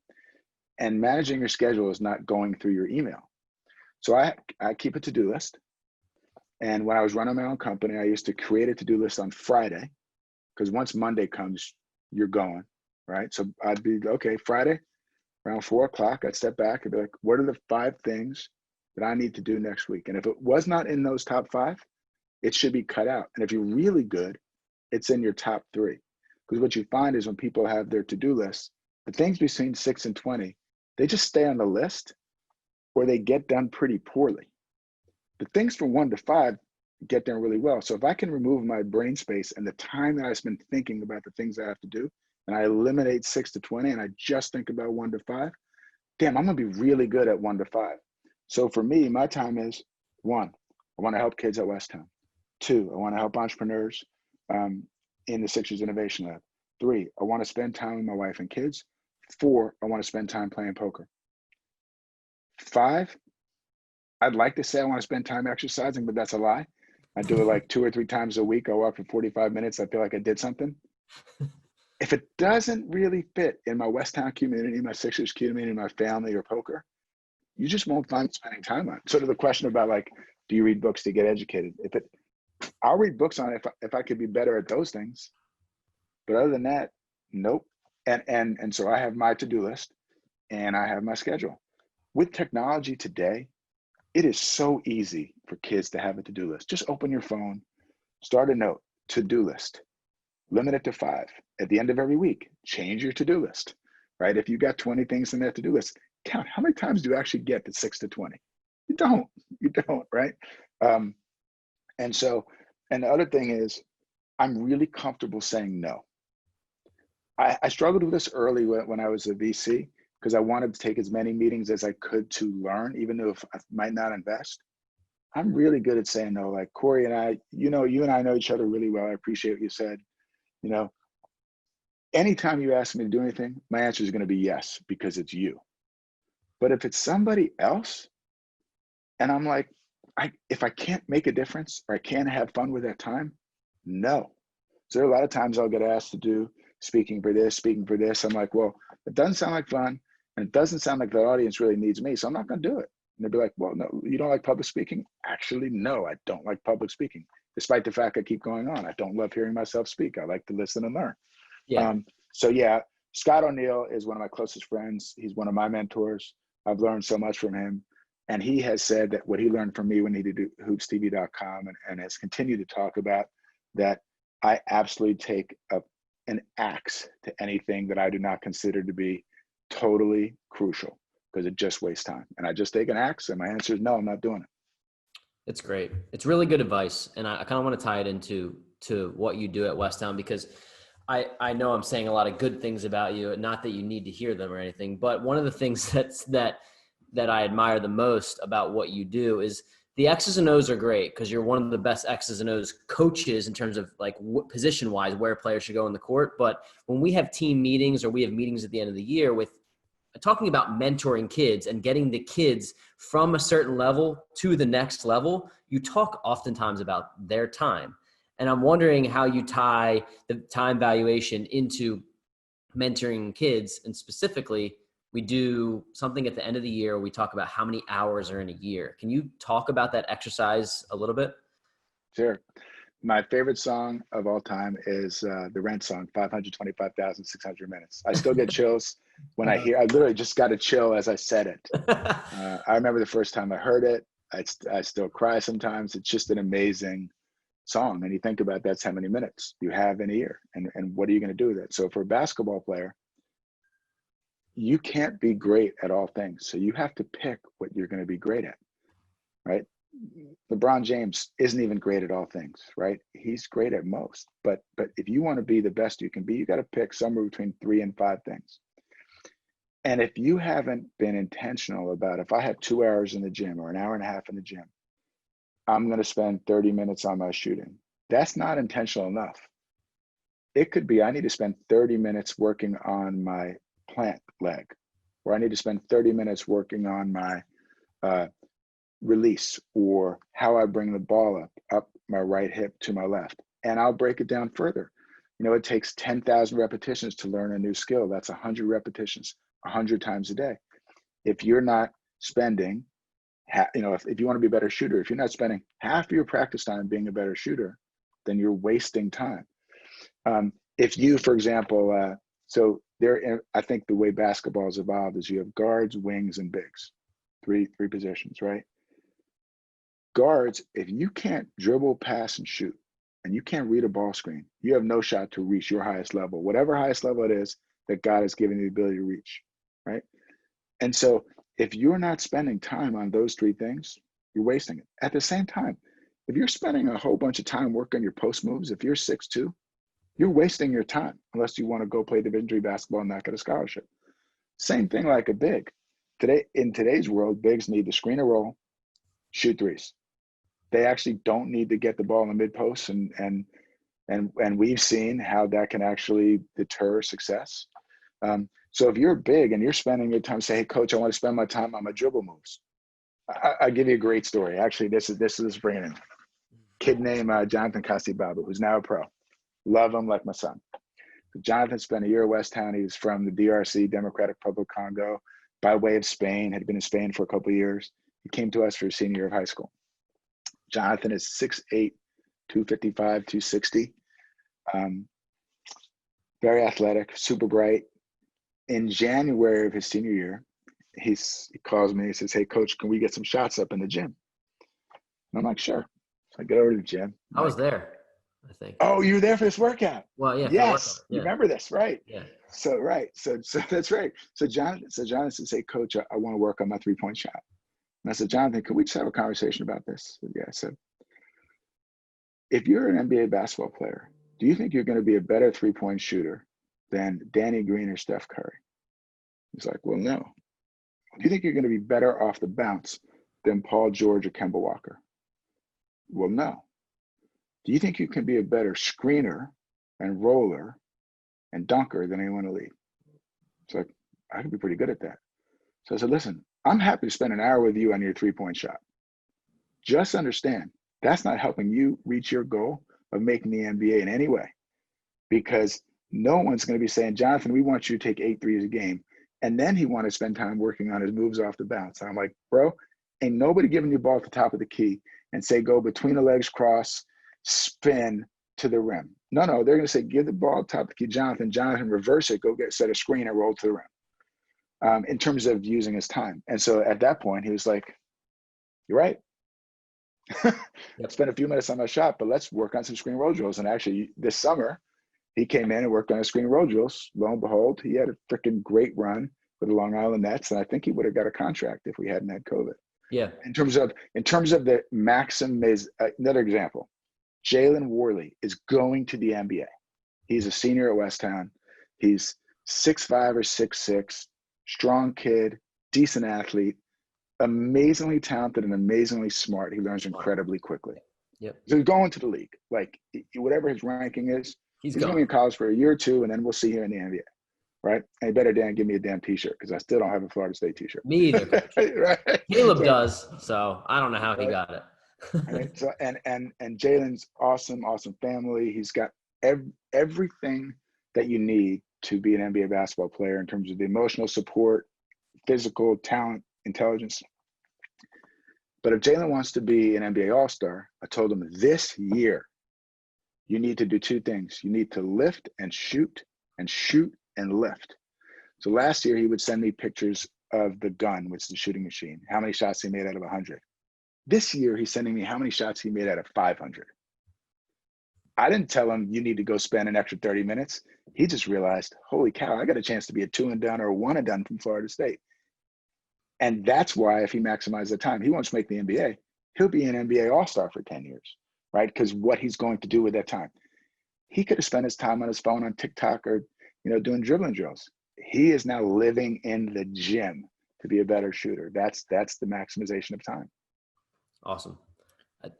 And managing your schedule is not going through your email. So I keep a to-do list. And when I was running my own company, I used to create a to-do list on Friday, because once Monday comes, you're going, right? So I'd be, okay, Friday, around 4 o'clock, I'd step back and be like, what are the 5 things that I need to do next week? And if it was not in those top 5, it should be cut out. And if you're really good, it's in your top 3. Because what you find is when people have their to-do lists, the things between 6 and 20, they just stay on the list or they get done pretty poorly. The things from 1 to 5 get done really well. So if I can remove my brain space and the time that I spend thinking about the things I have to do, and I eliminate 6 to 20 and I just think about 1 to 5, damn, I'm gonna be really good at 1 to 5. So for me, my time is 1, I wanna help kids at Westtown. 2, I wanna help entrepreneurs in the Sixers Innovation Lab. 3, I want to spend time with my wife and kids. 4, I want to spend time playing poker. 5, I'd like to say I want to spend time exercising, but that's a lie. I do it like 2 or 3 times a week. I walk for 45 minutes. I feel like I did something. If it doesn't really fit in my West Town community, my Sixers community, my family, or poker, you just won't find spending time on it. Sort of the question about like, do you read books to get educated? I'll read books on it if I could be better at those things. But other than that, nope. And so I have my to-do list and I have my schedule. With technology today, it is so easy for kids to have a to-do list. Just open your phone, start a note, to-do list, limit it to 5. At the end of every week, change your to-do list, right? If you got 20 things in that to-do list, count how many times do you actually get to 6 to 20? You don't, right? And the other thing is, I'm really comfortable saying no. I struggled with this early when I was a VC, because I wanted to take as many meetings as I could to learn, even though if I might not invest. I'm really good at saying no. Like Cory and I, you and I know each other really well. I appreciate what you said. Anytime you ask me to do anything, my answer is going to be yes, because it's you. But if it's somebody else, and I'm like, if I can't make a difference or I can't have fun with that time, no. So there are a lot of times I'll get asked to do speaking for this. I'm like, well, it doesn't sound like fun, and it doesn't sound like the audience really needs me, so I'm not going to do it. And they'll be like, well, no, you don't like public speaking? Actually, no, I don't like public speaking, despite the fact I keep going on. I don't love hearing myself speak. I like to listen and learn. Yeah. So yeah, Scott O'Neill is one of my closest friends. He's one of my mentors. I've learned so much from him. And he has said that what he learned from me when he did hoopstv.com and has continued to talk about that I absolutely take an axe to anything that I do not consider to be totally crucial, because it just wastes time. And I just take an axe, and my answer is no, I'm not doing it. It's great. It's really good advice. And I kind of want to tie it into what you do at Westtown, because I know I'm saying a lot of good things about you, not that you need to hear them or anything, but one of the things that I admire the most about what you do is the X's and O's are great, because you're one of the best X's and O's coaches in terms of like position wise where players should go in the court. But when we have team meetings or we have meetings at the end of the year with talking about mentoring kids and getting the kids from a certain level to the next level, you talk oftentimes about their time. And I'm wondering how you tie the time valuation into mentoring kids. And specifically, we do something at the end of the year. We talk about how many hours are in a year. Can you talk about that exercise a little bit? Sure. My favorite song of all time is the Rent song, 525,600 minutes. I still get chills when I literally just got a chill as I said it. I remember the first time I heard it. I still cry sometimes. It's just an amazing song. And you think about that's how many minutes you have in a year. And what are you going to do with it? So for a basketball player, you can't be great at all things. So you have to pick what you're going to be great at, right? LeBron James isn't even great at all things, right? He's great at most. But if you want to be the best you can be, you got to pick somewhere between 3 and 5 things. And if you haven't been intentional about, if I have 2 hours in the gym or an hour and a half in the gym, I'm going to spend 30 minutes on my shooting. That's not intentional enough. It could be I need to spend 30 minutes working on my plant leg, or I need to spend 30 minutes working on my release, or how I bring the ball up my right hip to my left. And I'll break it down further. It takes 10,000 repetitions to learn a new skill. That's 100 repetitions, 100 times a day. If you're not spending, if you want to be a better shooter, if you're not spending half of your practice time being a better shooter, then you're wasting time. If you, for example, I think the way basketball has evolved is you have guards, wings, and bigs, three positions, right? Guards, if you can't dribble, pass, and shoot, and you can't read a ball screen, you have no shot to reach your highest level, whatever highest level it is that God has given you the ability to reach, right? And so if you're not spending time on those 3 things, you're wasting it. At the same time, if you're spending a whole bunch of time working on your post moves, if you're 6'2", you're wasting your time unless you want to go play Division III basketball and not get a scholarship. Same thing like a big. In today's world, bigs need to screen a roll, shoot threes. They actually don't need to get the ball in the mid post and And we've seen how that can actually deter success. So if you're big and you're spending your time, say, hey, coach, I want to spend my time on my dribble moves. I'll give you a great story. Actually, this is bringing in. Kid named Jonathan Castibabu, who's now a pro. Love him like my son. Jonathan spent a year at West Town. He was from the DRC, Democratic Republic of Congo, by way of Spain, had been in Spain for a couple of years. He came to us for his senior year of high school. Jonathan is 6'8", 255, 260. Very athletic, super bright. In January of his senior year, he calls me, he says, hey, coach, can we get some shots up in the gym? And I'm like, sure. So I get over to the gym. I was there, I think. Oh, you were there for this workout? Well, yeah. Yes, yeah. You remember this, right? Yeah. So that's right. So Jonathan says, hey, coach, I want to work on my 3-point shot. And I said, Jonathan, could we just have a conversation about this? Yeah, I said, if you're an NBA basketball player, do you think you're going to be a better 3-point shooter than Danny Green or Steph Curry? He's like, well, no. Do you think you're going to be better off the bounce than Paul George or Kemba Walker? Well, no. Do you think you can be a better screener and roller and dunker than anyone in the league? It's like, I could be pretty good at that. So I said, listen, I'm happy to spend an hour with you on your 3-point shot. Just understand, that's not helping you reach your goal of making the NBA in any way, because no one's going to be saying, Jonathan, we want you to take 8 threes a game. And then he wanted to spend time working on his moves off the bounce. And I'm like, bro, ain't nobody giving you the ball at the top of the key and say, go between the legs, cross, spin to the rim. No, they're going to say, give the ball at the top of the key, Jonathan, reverse it, go set a screen and roll to the rim, in terms of using his time. And so at that point, he was like, you're right. Yep. Spend a few minutes on my shot, but let's work on some screen roll drills. And actually this summer, he came in and worked on his screen roll drills. Lo and behold, he had a freaking great run with the Long Island Nets, and I think he would have got a contract if we hadn't had COVID. Yeah. In terms of the another example, Jalen Worley is going to the NBA. He's a senior at West Town. He's 6'5" or 6'6", strong kid, decent athlete, amazingly talented and amazingly smart. He learns incredibly quickly. Yep. So he's going to the league. Like, whatever his ranking is, he's going to be in college for a year or two, and then we'll see him in the NBA, right? And he better give me a damn T-shirt, because I still don't have a Florida State T-shirt. Me either. Right? Caleb does, so I don't know how he got it. Right? So and Jalen's awesome family. He's got everything that you need to be an NBA basketball player in terms of the emotional support, physical talent, intelligence. But if Jalen wants to be an NBA All-Star, I told him this year, you need to do 2 things. You need to lift and shoot and lift. So last year, he would send me pictures of the gun, which is the shooting machine, how many shots he made out of 100. This year, he's sending me how many shots he made out of 500. I didn't tell him you need to go spend an extra 30 minutes. He just realized, holy cow, I got a chance to be a 2-and-done or a 1-and-done from Florida State. And that's why if he maximizes the time, he wants to make the NBA. He'll be an NBA All-Star for 10 years, right? Because what he's going to do with that time. He could have spent his time on his phone on TikTok or, doing dribbling drills. He is now living in the gym to be a better shooter. That's the maximization of time. Awesome.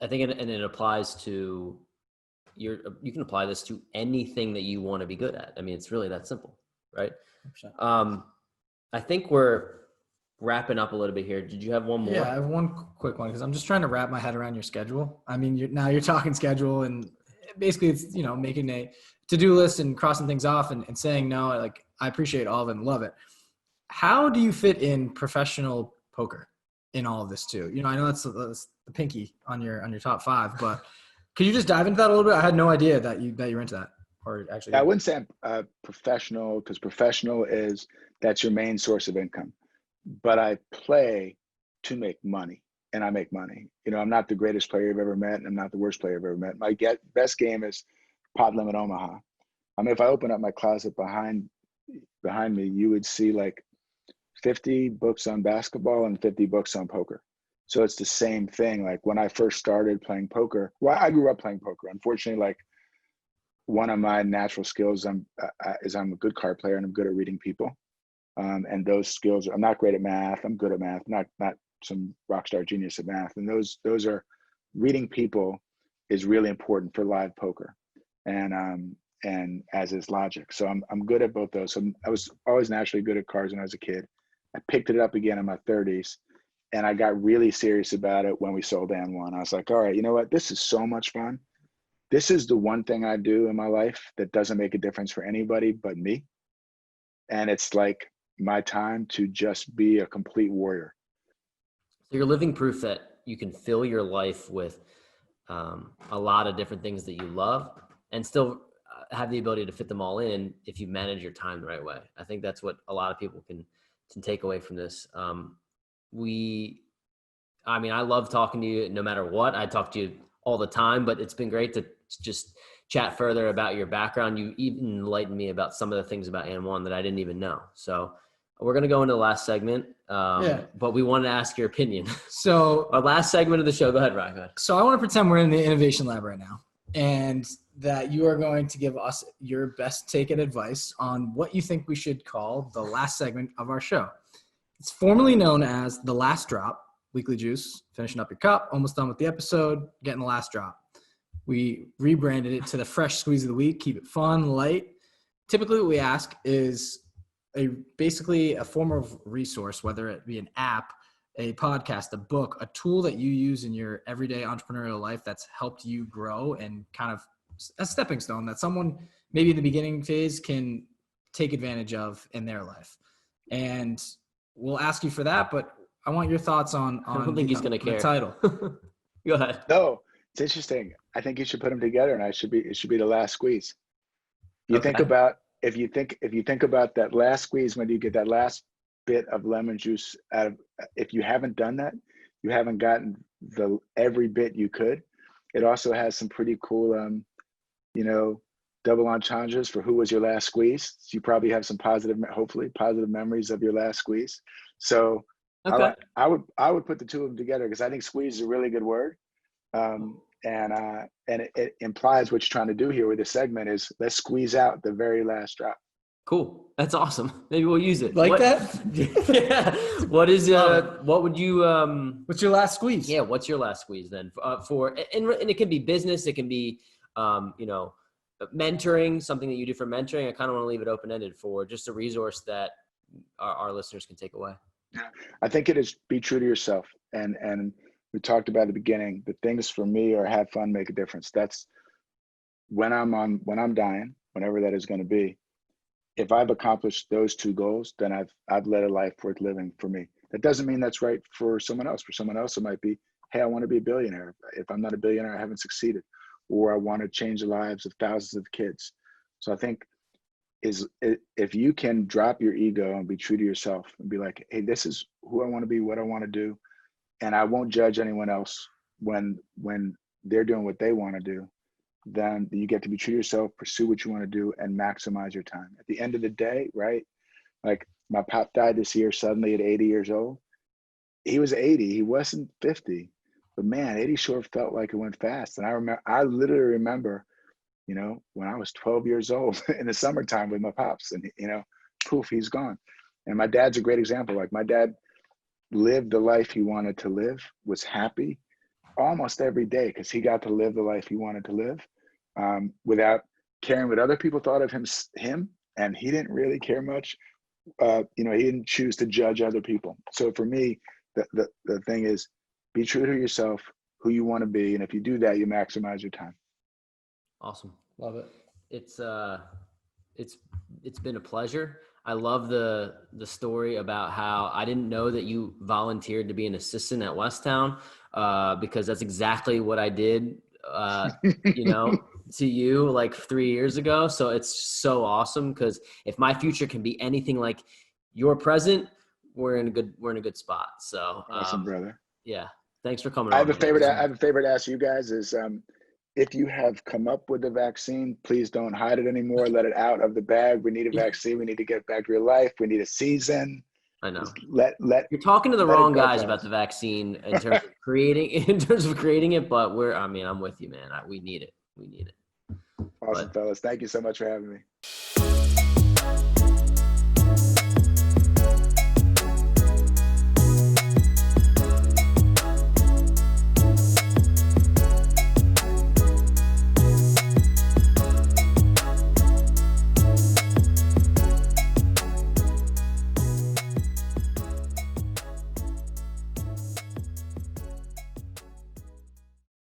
I think it applies to you can apply this to anything that you want to be good at. I mean, it's really that simple, right? 100%. I think we're wrapping up a little bit here. Did you have one more? Yeah, I have one quick one, because I'm just trying to wrap my head around your schedule. I mean, you're talking schedule, and basically it's, making a to-do list and crossing things off and saying no. Like, I appreciate all of it and love it. How do you fit in professional poker in all of this too? I know that's the pinky on your top 5, but could you just dive into that a little bit? I had no idea that you're into that. Or actually, I wouldn't say I'm professional, because professional that's your main source of income. But I play to make money, and I make money. I'm not the greatest player you've ever met, and I'm not the worst player I've ever met. My best game is Pot Limit Omaha. I mean, if I open up my closet behind me, you would see like 50 books on basketball and 50 books on poker. So it's the same thing. Like, when I first started playing poker, well, I grew up playing poker. Unfortunately, like, one of my natural skills is I'm a good card player, and I'm good at reading people. And those skills, I'm not great at math. I'm good at math, not some rock star genius at math. And those are, reading people is really important for live poker. and as is logic. So I'm good at both those. So I was always naturally good at cars when I was a kid. I picked it up again in my 30s, and I got really serious about it when we sold AND1. I was like, all right, you know what? This is so much fun. This is the one thing I do in my life that doesn't make a difference for anybody but me. And it's like my time to just be a complete warrior. So you're living proof that you can fill your life with a lot of different things that you love and still have the ability to fit them all in if you manage your time the right way. I think that's what a lot of people can take away from this. I love talking to you no matter what. I talk to you all the time, but it's been great to just chat further about your background. You even enlightened me about some of the things about AND1 that I didn't even know. So we're going to go into the last segment, but we wanted to ask your opinion. So our last segment of the show, go ahead, Ryan. Go ahead. So I want to pretend we're in the innovation lab right now, and that you are going to give us your best take and advice on what you think we should call the last segment of our show. It's formerly known as The Last Drop. Weekly Juice, finishing up your cup, almost done with the episode, getting the last drop. We rebranded it to the Fresh Squeeze of the Week, keep it fun, light. Typically what we ask is basically a form of resource, whether it be an app, a podcast, a book, a tool that you use in your everyday entrepreneurial life that's helped you grow and kind of a stepping stone that someone maybe in the beginning phase can take advantage of in their life. And we'll ask you for that, but I want your thoughts on I don't think he's going to care. The title. Go ahead. No, it's interesting. I think you should put them together, and it should be the last squeeze. You Okay. think about if you think about that last squeeze, when you get that last bit of lemon juice out of, if you haven't done that, you haven't gotten every bit you could. It also has some pretty cool, double entendres for who was your last squeeze. So you probably have some hopefully positive memories of your last squeeze. So Okay. I would put the two of them together because I think squeeze is a really good word. And it implies what you're trying to do here with this segment is let's squeeze out the very last drop. Cool. That's awesome. Maybe we'll use it. That? Yeah. What is, what would you, what's your last squeeze? Yeah. What's your last squeeze then and it can be business. It can be, mentoring, something that you do for mentoring. I kind of want to leave it open-ended for just a resource that our listeners can take away. I think it is be true to yourself. And we talked about at the beginning, the things for me are have fun, make a difference. That's when I'm dying, whenever that is going to be. If I've accomplished those two goals, then I've led a life worth living for me. That doesn't mean that's right for someone else. For someone else, it might be, hey, I want to be a billionaire. If I'm not a billionaire, I haven't succeeded. Or I want to change the lives of thousands of kids. So I think if you can drop your ego and be true to yourself and be like, hey, this is who I want to be, what I want to do. And I won't judge anyone else when they're doing what they want to do, then you get to be true to yourself, pursue what you want to do, and maximize your time. At the end of the day, right? Like my pop died this year suddenly at 80 years old. He was 80, he wasn't 50. But man, 80 sure felt like it went fast. And I literally remember, when I was 12 years old in the summertime with my pops, and poof, he's gone. And my dad's a great example. Like my dad lived the life he wanted to live, was happy almost every day because he got to live the life he wanted to live without caring what other people thought of him. And he didn't really care much. He didn't choose to judge other people. So for me, the thing is, be true to yourself, who you want to be. And if you do that, you maximize your time. Awesome. Love it. It's been a pleasure. I love the story about how I didn't know that you volunteered to be an assistant at Westtown because that's exactly what I did, to you like 3 years ago. So it's so awesome because if my future can be anything like your present, we're in a good spot. So awesome, brother. Yeah. Thanks for coming on. I have a favor to ask you guys is if you have come up with a vaccine, please don't hide it anymore. Let it out of the bag. We need a vaccine. We need to get back to real life. We need a season. I know. You're talking to the wrong guys about the vaccine in terms of creating it, but I'm with you, man. We need it. Awesome, fellas. Thank you so much for having me.